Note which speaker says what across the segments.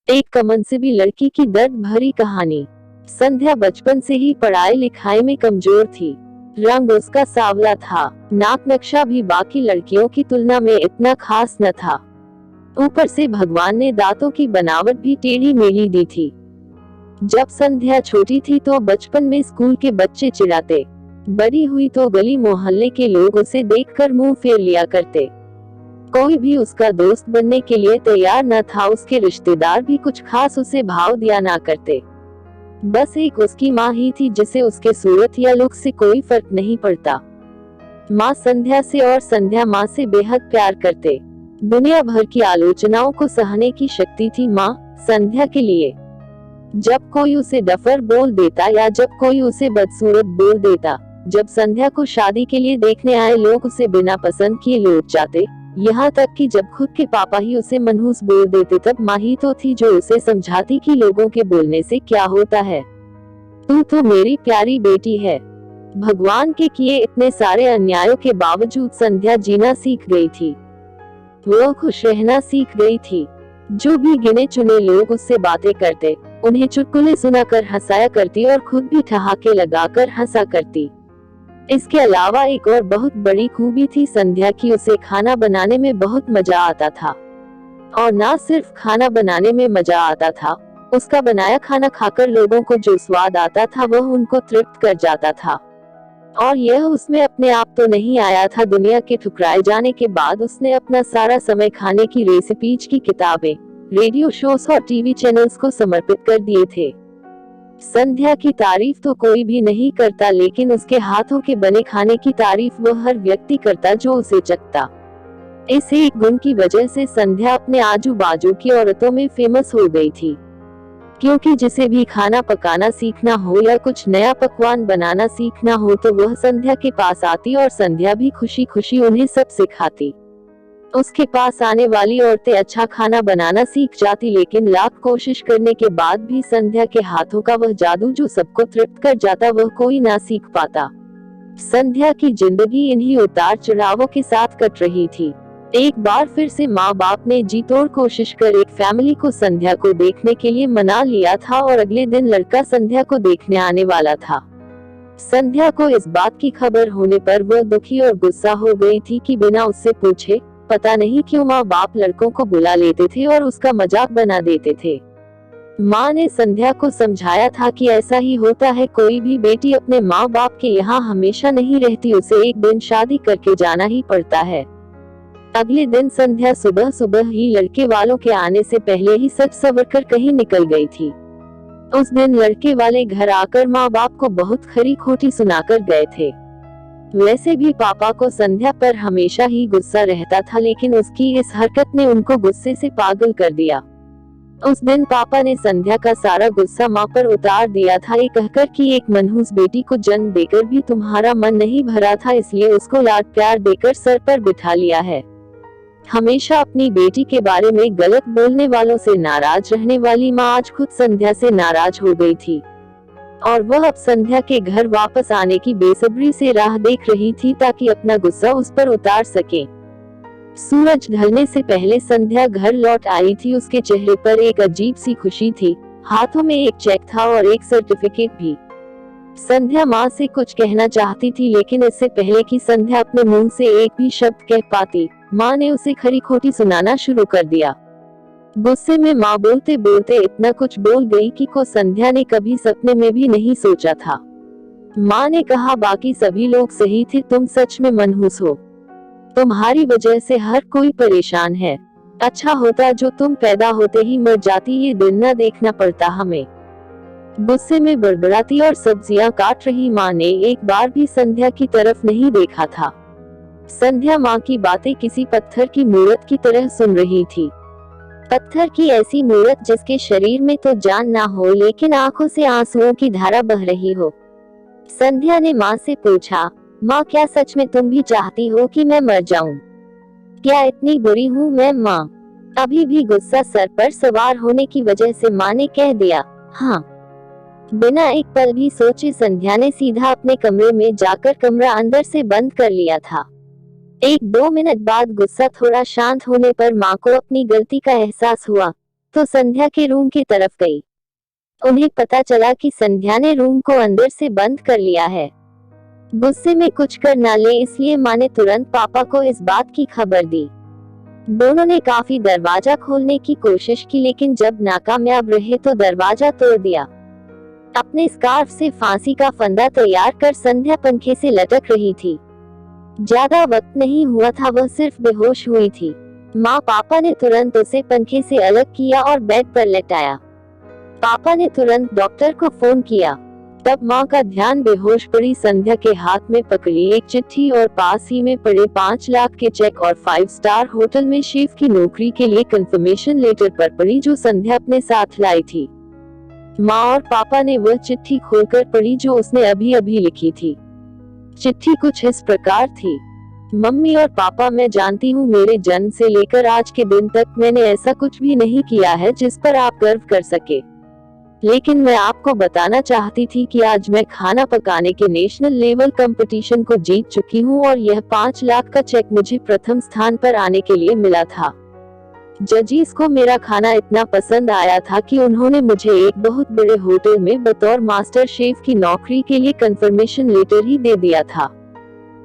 Speaker 1: एक कमनसीबी लड़की की दर्द भरी कहानी। संध्या बचपन से ही पढ़ाई लिखाई में कमजोर थी। रंग उसका सांवला था, नाक नक्शा भी बाकी लड़कियों की तुलना में इतना खास न था। ऊपर से भगवान ने दांतों की बनावट भी टेढ़ी मेढ़ी दी थी। जब संध्या छोटी थी तो बचपन में स्कूल के बच्चे चिढ़ाते, बड़ी हुई तो गली मोहल्ले के लोग उसे देखकर मुंह फेर लिया करते। कोई भी उसका दोस्त बनने के लिए तैयार न था। उसके रिश्तेदार भी कुछ खास उसे भाव दिया ना करते। बस एक उसकी माँ ही थी जिसे उसके सूरत या लुक से कोई फर्क नहीं पड़ता। माँ संध्या से और संध्या माँ से बेहद प्यार करते। दुनिया भर की आलोचनाओं को सहने की शक्ति थी माँ संध्या के लिए। जब कोई उसे डफर बोल देता या जब कोई उसे बदसूरत बोल देता, जब संध्या को शादी के लिए देखने आए लोग उसे बिना पसंद किए लौट जाते, यहाँ तक कि जब खुद के पापा ही उसे मनहूस बोल देते, तब माँ ही तो थी जो उसे समझाती कि लोगों के बोलने से क्या होता है, तू तो मेरी प्यारी बेटी है। भगवान के किए इतने सारे अन्यायों के बावजूद संध्या जीना सीख गई थी। वो खुश रहना सीख गई थी। जो भी गिने चुने लोग उससे बातें करते, उन्हें चुटकुले सुनाकर हंसाया करती और खुद भी ठहाके लगाकर हंसा करती। इसके अलावा एक और बहुत बड़ी खूबी थी संध्या की, उसे खाना बनाने में बहुत मजा आता था। और ना सिर्फ खाना बनाने में मजा आता था, उसका बनाया खाना खाकर लोगों को जो स्वाद आता था वह उनको तृप्त कर जाता था। और यह उसमें अपने आप तो नहीं आया था। दुनिया के ठुकराए जाने के बाद उसने अपना सारा समय खाने की रेसिपीज की किताबें, रेडियो शोज और टीवी चैनल्स को समर्पित कर दिए थे। संध्या की तारीफ तो कोई भी नहीं करता, लेकिन उसके हाथों के बने खाने की तारीफ वह हर व्यक्ति करता जो उसे चखता। इस एक गुण की वजह से संध्या अपने आजू बाजू की औरतों में फेमस हो गई थी, क्योंकि जिसे भी खाना पकाना सीखना हो या कुछ नया पकवान बनाना सीखना हो तो वह संध्या के पास आती और संध्या भी खुशी खुशी उन्हें सब सिखाती। उसके पास आने वाली औरतें अच्छा खाना बनाना सीख जाती, लेकिन लाख कोशिश करने के बाद भी संध्या के हाथों का वह जादू जो सबको तृप्त कर जाता वह कोई ना सीख पाता। संध्या की जिंदगी इन्हीं उतार चढ़ावों के साथ कट रही थी। एक बार फिर से माँ बाप ने जी तोड़ कोशिश कर एक फैमिली को संध्या को देखने के लिए मना लिया था और अगले दिन लड़का संध्या को देखने आने वाला था। संध्या को इस बात की खबर होने पर वह दुखी और गुस्सा हो गई थी कि बिना उससे पूछे पता नहीं क्यों माँ बाप लड़कों को बुला लेते थे और उसका मजाक बना देते थे। माँ ने संध्या को समझाया था कि ऐसा ही होता है, कोई भी बेटी अपने माँ बाप के यहाँ हमेशा नहीं रहती, उसे एक दिन शादी करके जाना ही पड़ता है। अगले दिन संध्या सुबह सुबह ही लड़के वालों के आने से पहले ही सज संवर कर कहीं निकल गई थी। उस दिन लड़के वाले घर आकर माँ बाप को बहुत खरी खोटी सुनाकर गए थे। वैसे भी पापा को संध्या पर हमेशा ही गुस्सा रहता था, लेकिन उसकी इस हरकत ने उनको गुस्से से पागल कर दिया। उस दिन पापा ने संध्या का सारा गुस्सा माँ पर उतार दिया था, ये कहकर कि एक मनहूस बेटी को जन्म देकर भी तुम्हारा मन नहीं भरा था, इसलिए उसको लाड प्यार देकर सर पर बिठा लिया है। हमेशा अपनी बेटी के बारे में गलत बोलने वालों से नाराज रहने वाली माँ आज खुद संध्या से नाराज हो गई थी और वह अब संध्या के घर वापस आने की बेसब्री से राह देख रही थी ताकि अपना गुस्सा उस पर उतार सके। सूरज ढलने से पहले संध्या घर लौट आई थी। उसके चेहरे पर एक अजीब सी खुशी थी, हाथों में एक चेक था और एक सर्टिफिकेट भी। संध्या माँ से कुछ कहना चाहती थी, लेकिन इससे पहले कि संध्या अपने मुंह से एक भी शब्द कह पाती, माँ ने उसे खरी खोटी सुनाना शुरू कर दिया। गुस्से में माँ बोलते बोलते इतना कुछ बोल गई कि को संध्या ने कभी सपने में भी नहीं सोचा था। माँ ने कहा, बाकी सभी लोग सही थे, तुम सच में मनहूस हो। तुम्हारी वजह से हर कोई परेशान है। अच्छा होता जो तुम पैदा होते ही मर जाती, ये दिन न देखना पड़ता हमें। गुस्से में बड़बड़ाती और सब्जियां काट रही माँ ने एक बार भी संध्या की तरफ नहीं देखा था। संध्या माँ की बातें किसी पत्थर की मूरत की तरह सुन रही थी। पत्थर की ऐसी मूरत जिसके शरीर में तो जान ना हो, लेकिन आंखों से आंसुओं की धारा बह रही हो। संध्या ने माँ से पूछा, माँ क्या सच में तुम भी चाहती हो कि मैं मर जाऊं? क्या इतनी बुरी हूँ मैं माँ? अभी भी गुस्सा सर पर सवार होने की वजह से माँ ने कह दिया, हाँ। बिना एक पल भी सोचे संध्या ने सीधा अपने कमरे में जाकर कमरा अंदर से बंद कर लिया था। 1-2 मिनट बाद गुस्सा थोड़ा शांत होने पर माँ को अपनी गलती का एहसास हुआ, तो संध्या के रूम की तरफ गई। उन्हें पता चला कि संध्या ने रूम को अंदर से बंद कर लिया है। गुस्से में कुछ कर ना ले इसलिए माँ ने तुरंत पापा को इस बात की खबर दी। दोनों ने काफी दरवाजा खोलने की कोशिश की लेकिन जब नाकामयाब रहे तो दरवाजा तोड़ दिया। अपने स्कार्फ से फांसी का फंदा तैयार कर संध्या पंखे से लटक रही थी। ज्यादा वक्त नहीं हुआ था, वह सिर्फ बेहोश हुई थी। माँ पापा ने तुरंत उसे पंखे से अलग किया और बेड पर लेटाया। पापा ने तुरंत डॉक्टर को फोन किया। तब माँ का ध्यान बेहोश पड़ी संध्या के हाथ में पकड़ी एक चिट्ठी और पास ही में पड़े 5 लाख के चेक और 5 स्टार होटल में शेफ की नौकरी के लिए कंफर्मेशन लेटर पर पड़ी जो संध्या अपने साथ लाई थी। माँ और पापा ने वह चिट्ठी खोलकर पढ़ी जो उसने अभी अभी लिखी थी। चिट्ठी कुछ इस प्रकार थी। मम्मी और पापा, मैं जानती हूँ मेरे जन्म से लेकर आज के दिन तक मैंने ऐसा कुछ भी नहीं किया है जिस पर आप गर्व कर सके, लेकिन मैं आपको बताना चाहती थी कि आज मैं खाना पकाने के नेशनल लेवल कंपटीशन को जीत चुकी हूँ और यह 5 लाख का चेक मुझे प्रथम स्थान पर आने के लिए मिला था। जजीज को मेरा खाना इतना पसंद आया था कि उन्होंने मुझे एक बहुत बड़े होटल में बतौर मास्टर शेफ की नौकरी के लिए कंफर्मेशन लेटर ही दे दिया था।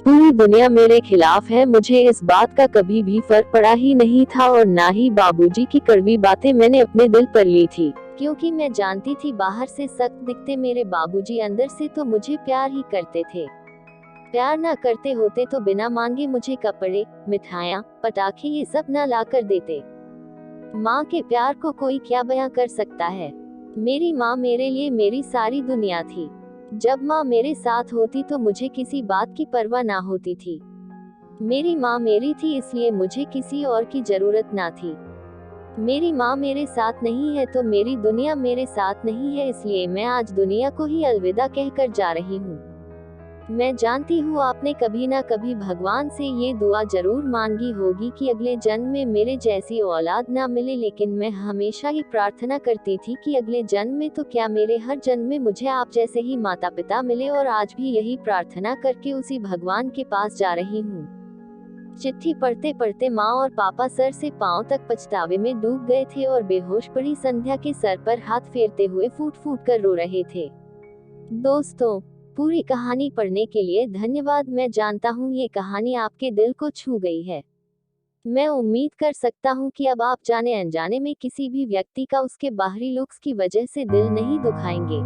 Speaker 1: पूरी दुनिया मेरे खिलाफ है, मुझे इस बात का कभी भी फर्क पड़ा ही नहीं था और ना ही बाबूजी की कड़वी बातें मैंने अपने दिल पर ली थी, क्योंकि मैं जानती थी बाहर से सख्त दिखते मेरे बाबूजी अंदर से तो मुझे प्यार ही करते थे। प्यार ना करते होते तो बिना मांगे मुझे कपड़े, मिठाइयाँ, पटाखे ये सब ना ला कर देते। माँ के प्यार को कोई क्या बयां कर सकता है। मेरी माँ मेरे लिए मेरी सारी दुनिया थी। जब माँ मेरे साथ होती तो मुझे किसी बात की परवाह ना होती थी। मेरी माँ मेरी थी इसलिए मुझे किसी और की जरूरत ना थी। मेरी माँ मेरे साथ नहीं है तो मेरी दुनिया मेरे साथ नहीं है, इसलिए मैं आज दुनिया को ही अलविदा कहकर जा रही हूँ। मैं जानती हूँ आपने कभी ना कभी भगवान से ये दुआ जरूर मांगी होगी कि अगले जन्म में मेरे जैसी औलाद ना मिले, लेकिन मैं हमेशा ही प्रार्थना करती थी कि अगले जन्म में तो क्या मेरे हर जन्म में मुझे आप जैसे ही माता पिता मिले, और आज भी यही प्रार्थना करके उसी भगवान के पास जा रही हूँ। चिट्ठी पढ़ते पढ़ते माँ और पापा सर से पांव तक पछतावे में डूब गए थे और बेहोश पड़ी संध्या के सर पर हाथ फेरते हुए फूट फूट कर रो रहे थे। दोस्तों, पूरी कहानी पढ़ने के लिए धन्यवाद। मैं जानता हूँ ये कहानी आपके दिल को छू गई है। मैं उम्मीद कर सकता हूँ कि अब आप जाने अनजाने में किसी भी व्यक्ति का उसके बाहरी लुक्स की वजह से दिल नहीं दुखाएंगे।